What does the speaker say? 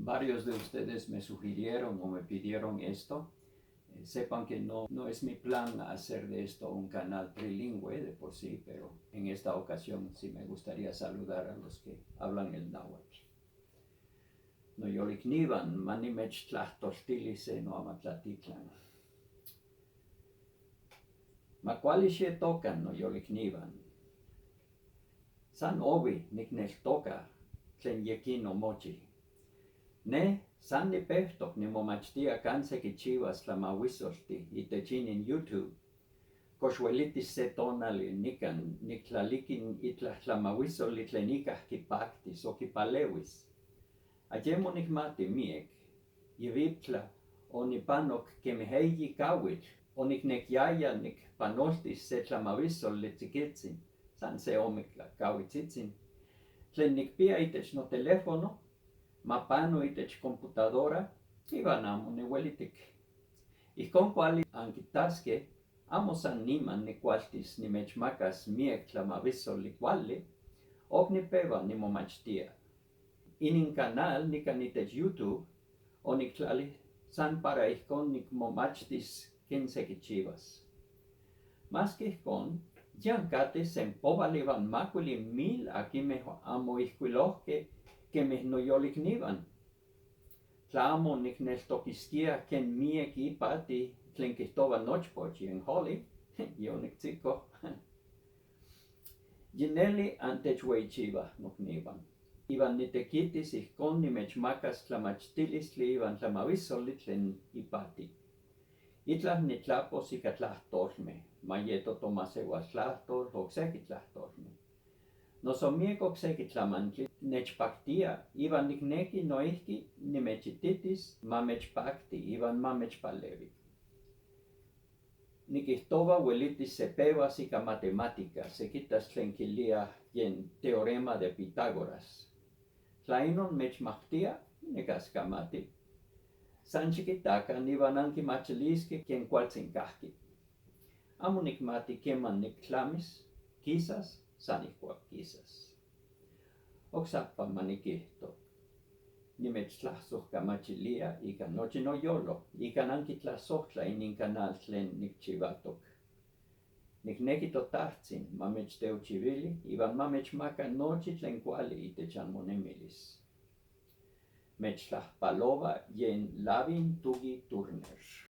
Varios de ustedes me sugirieron o me pidieron esto. Sepan que no es mi plan hacer de esto un canal trilingüe de por sí, pero en esta ocasión sí me gustaría saludar a los que hablan el náhuatl. No yoliknivan, manimech tlahtoltilice no amatlatitlan. Macualishe tocan no yoliknivan. San obi nikneltoka tlen yekin omochi. Ne san nipehtok nimomachtia kanse kichiwas tlamawisolti itechin in YouTube. Koxuelitis se tonali nikan niktlalikin itlah tlamawisoli tlen ikah kipaktis o kipalewis. Ayemo nikmati miek, yivitla onipanok kemheyi kawitl, oniknekyaya nikpanoltis se tlamawisoli tzikitzin, san se omikla kawitzitzin. Tlen nikpia itech no teléfono, mapano itech computadora, iwan amo niuelitik. Ihkon kuali ankitaskeh, amo san niman nikualtis nimechmakas miek tlamawisoli kuali, ok nipewa nimomachtia. Inin canal nikan itech YouTube oniktlali san para ihkon nikmomachtis ken sekichiwas. Maski ihkon, yan kateh senpowal iwan makuili mil akinmeh amo ihkuilohkeh kemeh noyolikniwan. Tla amo nikneltokiskia ken miek ipati tlen kihtowa nochpoch yen Holly, yoniktzikoh. Yineli antechweichiwah nokniwan. Iwan nitekitis ihkon nimechmakas tlamachtilistli iwan tlamawisoli tlen ipati. Itlah nitlapos ika tlahtolmeh, mayeto tomasewaltlahtol, okseki tlahtolmeh. Noso miek okseki tlamantli nechpaktia, iwan nikneki noihki nimechititis mamechpakti iwan mamechpalewi. Nikihtowa uelitis sepewas ika matemática, sekitas tlen kiliah yen teorema de Pitágoras. Tla inon mechmahtia, nikaskamati. San xikitakan iwan ankimachiliskeh ken kualtzin kahki. Amo nikmati keman niktlamis, kisas san ihkuak kisas. Oksapa manikihto, nimechtlasojkamachilia ika nochi noyolo, ikan ankitlasohtla inin canal tlen nikchiwatok. Nikneki Totahtzin mamechteuchiwili iwan mamechmaka nochi tlen kuali itech anmonemilis. Mechtlahpalowa yen Lavin Tugi Turner.